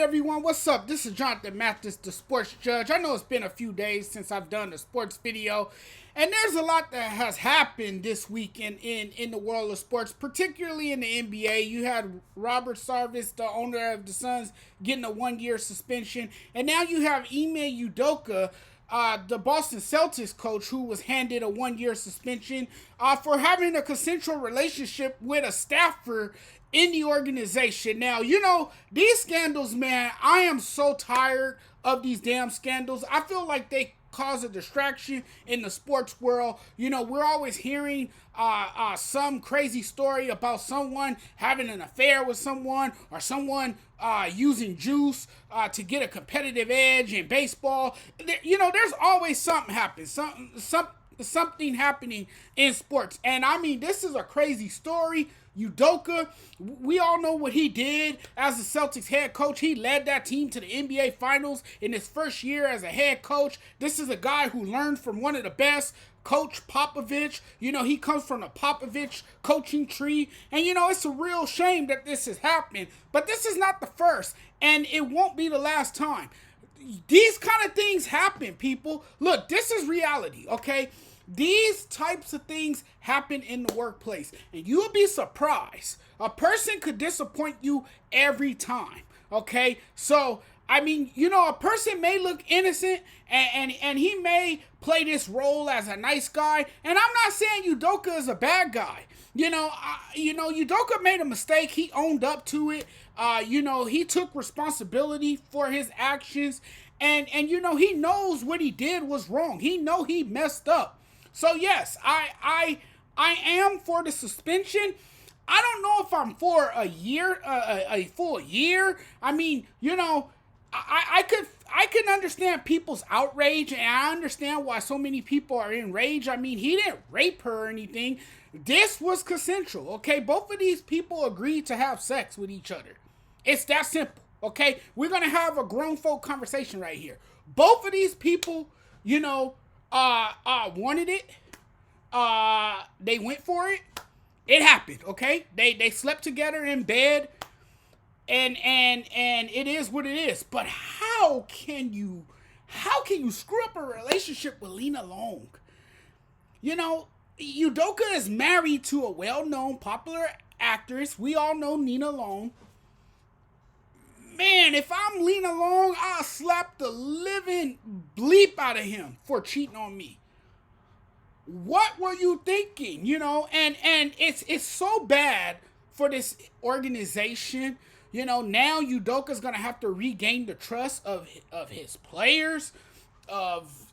Everyone, what's up? This is Jonathan Mathis, the sports judge. I know it's been a few days since I've done a sports video, and there's a lot that has happened this week in the world of sports, particularly in the NBA. You had Robert Sarvis, the owner of the Suns, getting a 1-year suspension, and now you have Ime Udoka, the Boston Celtics coach, who was handed a 1-year suspension for having a consensual relationship with a staffer in the organization. Now, these scandals, man, I am so tired of these damn scandals. I feel like they cause a distraction in the sports world. We're always hearing some crazy story about someone having an affair with someone, or someone using juice to get a competitive edge in baseball. There's always something happen. Something happening in sports. And I mean, this is a crazy story. Udoka, we all know what he did as the Celtics head coach. He led that team to the NBA Finals in his first year as a head coach. This is a guy who learned from one of the best, Coach Popovich. He comes from the Popovich coaching tree. And, it's a real shame that this is happening. But this is not the first, and it won't be the last time. These kind of things happen, people. Look, this is reality, okay? These types of things happen in the workplace, and you'll be surprised. A person could disappoint you every time, okay? So, I mean, a person may look innocent, and he may play this role as a nice guy, and I'm not saying Udoka is a bad guy. Udoka made a mistake. He owned up to it. He took responsibility for his actions, and he knows what he did was wrong. He know he messed up. So yes, I am for the suspension. I don't know if I'm for a year, a full year. I mean, I can understand people's outrage, and I understand why so many people are enraged. I mean, he didn't rape her or anything. This was consensual, okay? Both of these people agreed to have sex with each other. It's that simple, okay? We're gonna have a grown folk conversation right here. Both of these people, wanted it. They went for it. It happened, okay? They slept together in bed, and it is what it is. But how can you screw up a relationship with Lena Long? Udoka is married to a well-known popular actress. We all know Nina Long. Man, if I'm Lena Long, I'll slap the living bleep out of him for cheating on me. What were you thinking? And it's so bad for this organization. Now Udoka's gonna have to regain the trust of his players, of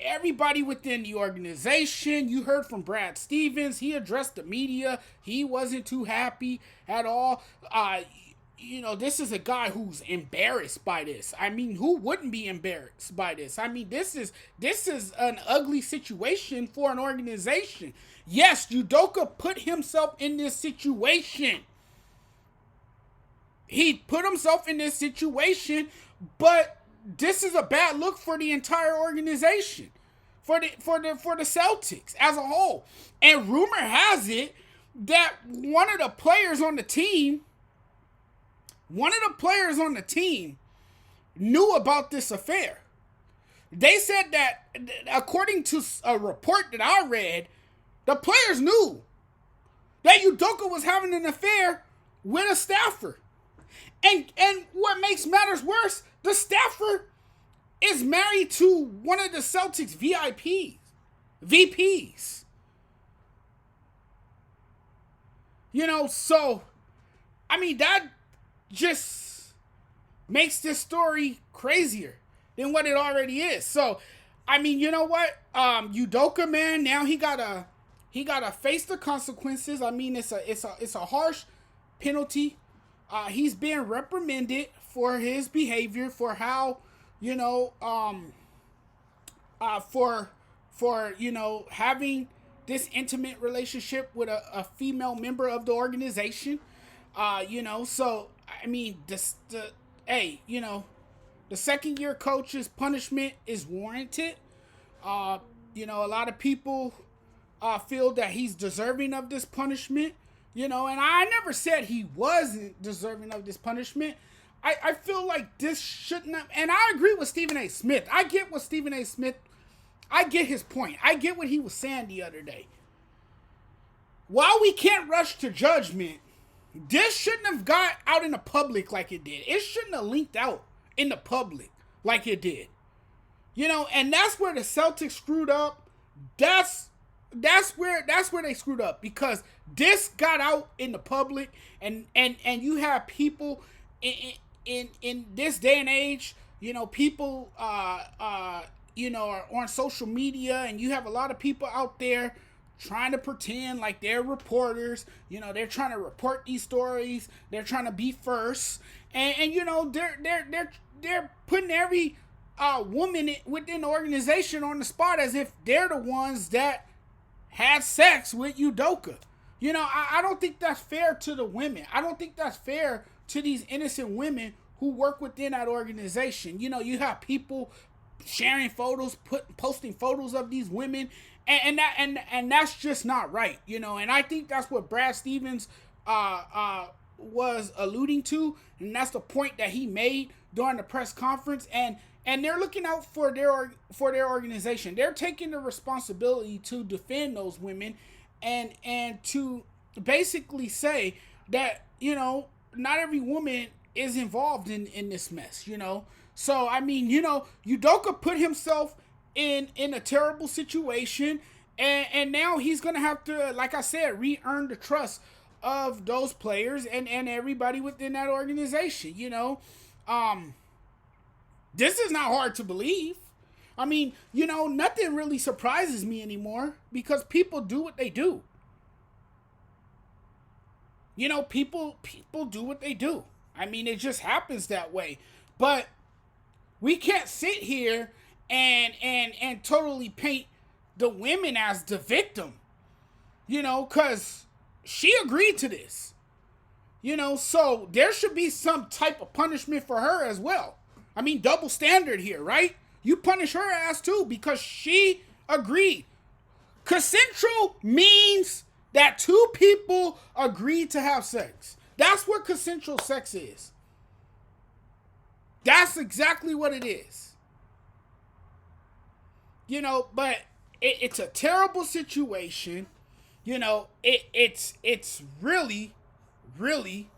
everybody within the organization. You heard from Brad Stevens. He addressed the media. He wasn't too happy at all. This is a guy who's embarrassed by this. I mean, who wouldn't be embarrassed by this? I mean, this is an ugly situation for an organization. Yes, Udoka put himself in this situation. He put himself in this situation, but this is a bad look for the entire organization, for the Celtics as a whole. And rumor has it that one of the players on the team knew about this affair. They said that, according to a report that I read, the players knew that Udoka was having an affair with a staffer. And what makes matters worse, the staffer is married to one of the Celtics VPs. So, I mean, that just makes this story crazier than what it already is. So, I mean, you know what? Udoka, man, now he gotta face the consequences. I mean, it's a harsh penalty. He's being reprimanded for his behavior, for how, for having this intimate relationship with a female member of the organization. So I mean, the second year coach's punishment is warranted. A lot of people feel that he's deserving of this punishment. And I never said he wasn't deserving of this punishment. I feel like this shouldn't have, and I agree with Stephen A. Smith. I get what Stephen A. Smith, I get his point. I get what he was saying the other day. While we can't rush to judgment, this shouldn't have got out in the public like it did. It shouldn't have leaked out in the public like it did. You know, and that's where the Celtics screwed up. That's where they screwed up, because this got out in the public, and you have people in this day and age, you know, people you know, are on social media, and you have a lot of people out there trying to pretend like they're reporters. You know, they're trying to report these stories. They're trying to be first, and you know, they're putting every woman within the organization on the spot as if they're the ones that had sex with Udoka. You know, I don't think that's fair to the women. I don't think that's fair to these innocent women who work within that organization. You know, you have people sharing photos, posting photos of these women, and that's just not right. You know, and I think that's what Brad Stevens was alluding to, and that's the point that he made during the press conference. And they're looking out for their organization. They're taking the responsibility to defend those women, and to basically say that, you know, not every woman is involved in this mess, you know. So I mean, you know, Udoka put himself in a terrible situation, and now he's gonna have to, like I said, re-earn the trust of those players and everybody within that organization, you know. This is not hard to believe. I mean, you know, nothing really surprises me anymore, because people do what they do. You know, people do what they do. I mean, it just happens that way. But we can't sit here and totally paint the women as the victim. You know, because she agreed to this. You know, so there should be some type of punishment for her as well. I mean, double standard here, right? You punish her ass too, because she agreed. Consensual means that two people agreed to have sex. That's what consensual sex is. That's exactly what it is. You know, but it's a terrible situation. You know, it's really, really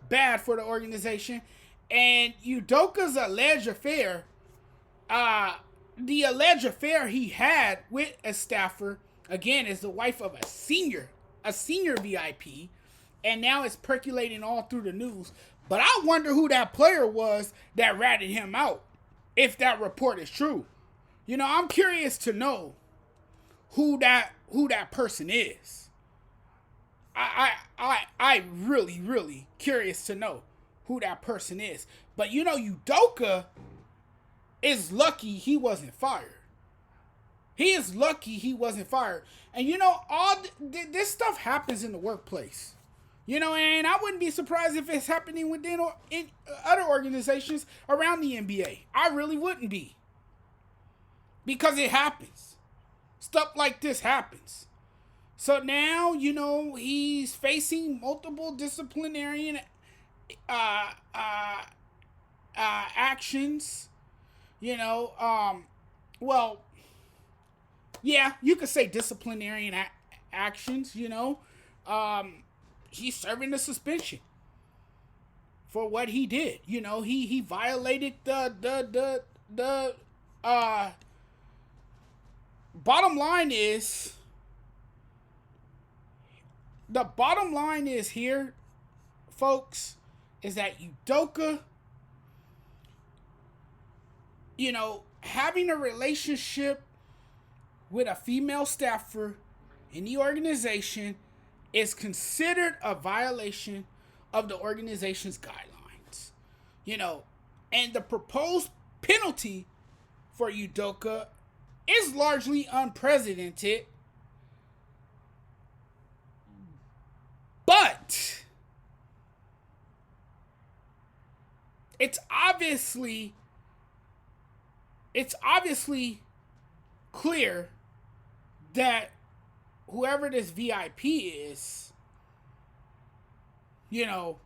bad for the organization. And Udoka's alleged affair, the alleged affair he had with a staffer, again, is the wife of a senior VIP, and now it's percolating all through the news. But I wonder who that player was that ratted him out, if that report is true. You know, I'm curious to know who that person is. I really, really curious to know who that person is. But you know, Udoka is lucky he wasn't fired. He is lucky he wasn't fired. And you know, all this stuff happens in the workplace. You know, and I wouldn't be surprised if it's happening within in other organizations around the NBA. I really wouldn't be. Because it happens. Stuff like this happens. So now, you know, he's facing multiple disciplinary actions. You know, well, yeah, you could say disciplinary actions, you know. He's serving a suspension for what he did. You know, he violated the bottom line is here, folks, is that Udoka, you know, having a relationship with a female staffer in the organization is considered a violation of the organization's guidelines. You know, and the proposed penalty for Udoka is largely unprecedented, but it's obviously clear that whoever this VIP is, you know,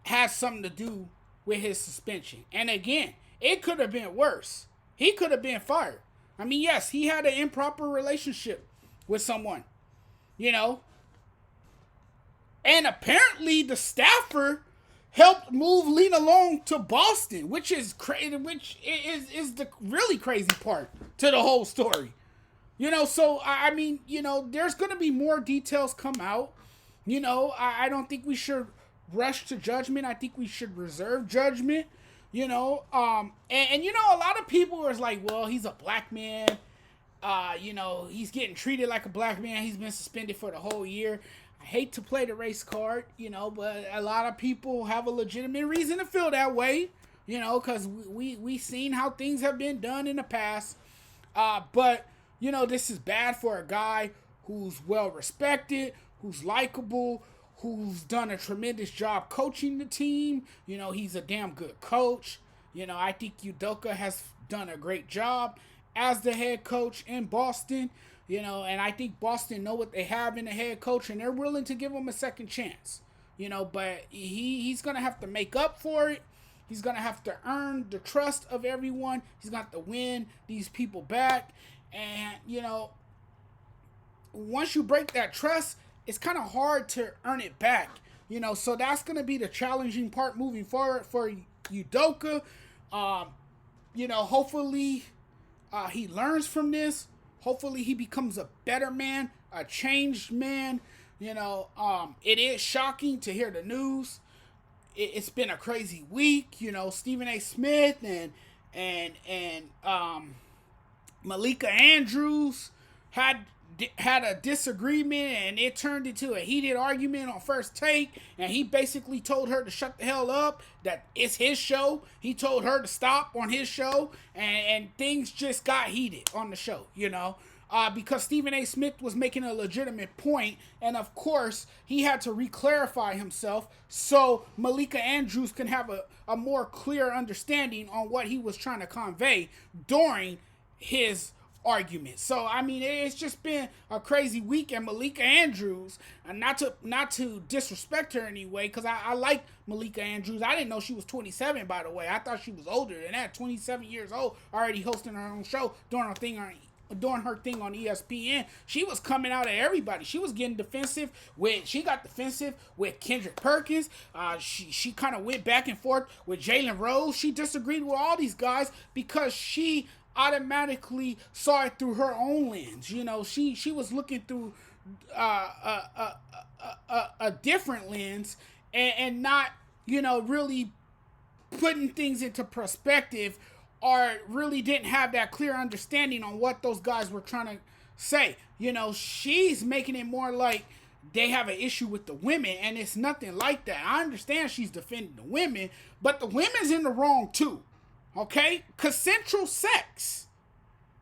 has something to do with his suspension. And again, it could have been worse. He could have been fired. I mean, yes, he had an improper relationship with someone, you know. And apparently the staffer helped move Lena Long to Boston, which is crazy, which is the really crazy part to the whole story. You know, so, I mean, you know, there's going to be more details come out. You know, I don't think we should rush to judgment. I think we should reserve judgment, you know. And you know, a lot of people are like, well, he's a black man. You know, he's getting treated like a black man. He's been suspended for the whole year. I hate to play the race card, you know, but a lot of people have a legitimate reason to feel that way, you know, because we seen how things have been done in the past. But, you know, this is bad for a guy who's well respected, who's likable, who's done a tremendous job coaching the team. You know, he's a damn good coach. You know, I think Udoka has done a great job as the head coach in Boston. You know, and I think Boston know what they have in the head coach, and they're willing to give him a second chance. You know, but he's going to have to make up for it. He's going to have to earn the trust of everyone. He's going to have to win these people back. And, you know, once you break that trust, it's kind of hard to earn it back. You know, so that's going to be the challenging part moving forward for Udoka. You know, hopefully he learns from this. Hopefully he becomes a better man, a changed man. You know, it is shocking to hear the news. It's been a crazy week. You know, Stephen A. Smith and Malika Andrews had a disagreement, and it turned into a heated argument on First Take, and he basically told her to shut the hell up, that it's his show. He told her to stop on his show, and things just got heated on the show, you know, because Stephen A. Smith was making a legitimate point, and of course, he had to re-clarify himself so Malika Andrews can have a more clear understanding on what he was trying to convey during his argument. So I mean, it's just been a crazy week, and Malika Andrews, and not to disrespect her anyway, because I like Malika Andrews. I didn't know she was 27, by the way. I thought she was older than that. 27 years old, already hosting her own show, doing her thing on ESPN. She was coming out at everybody. She was getting defensive she got defensive with Kendrick Perkins. She kind of went back and forth with Jalen Rose. She disagreed with all these guys because she automatically saw it through her own lens. You know, she was looking through a different lens and not, you know, really putting things into perspective, or really didn't have that clear understanding on what those guys were trying to say. You know, she's making it more like they have an issue with the women, and it's nothing like that. I understand she's defending the women, but the women's in the wrong too. Okay? Consensual sex.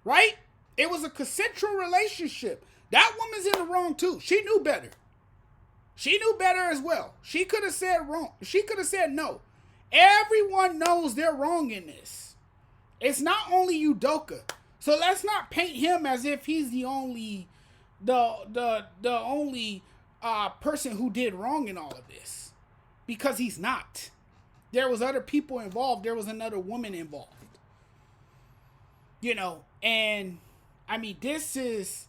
Right? It was a consensual relationship. That woman's in the wrong too. She knew better. She knew better as well. She could have said wrong. She could have said no. Everyone knows they're wrong in this. It's not only Udoka. So let's not paint him as if he's the only person who did wrong in all of this. Because he's not. There was other people involved. There was another woman involved. You know, and I mean, this is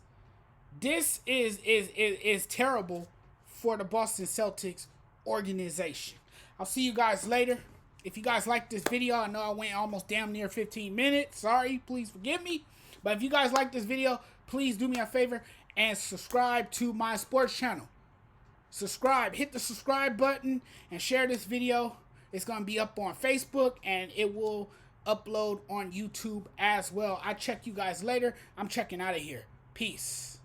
terrible for the Boston Celtics organization. I'll see you guys later. If you guys like this video, I know I went almost damn near 15 minutes. Sorry, please forgive me. But if you guys like this video, please do me a favor and subscribe to my sports channel. Subscribe, hit the subscribe button, and share this video. It's going to be up on Facebook, and it will upload on YouTube as well. I check you guys later. I'm checking out of here. Peace.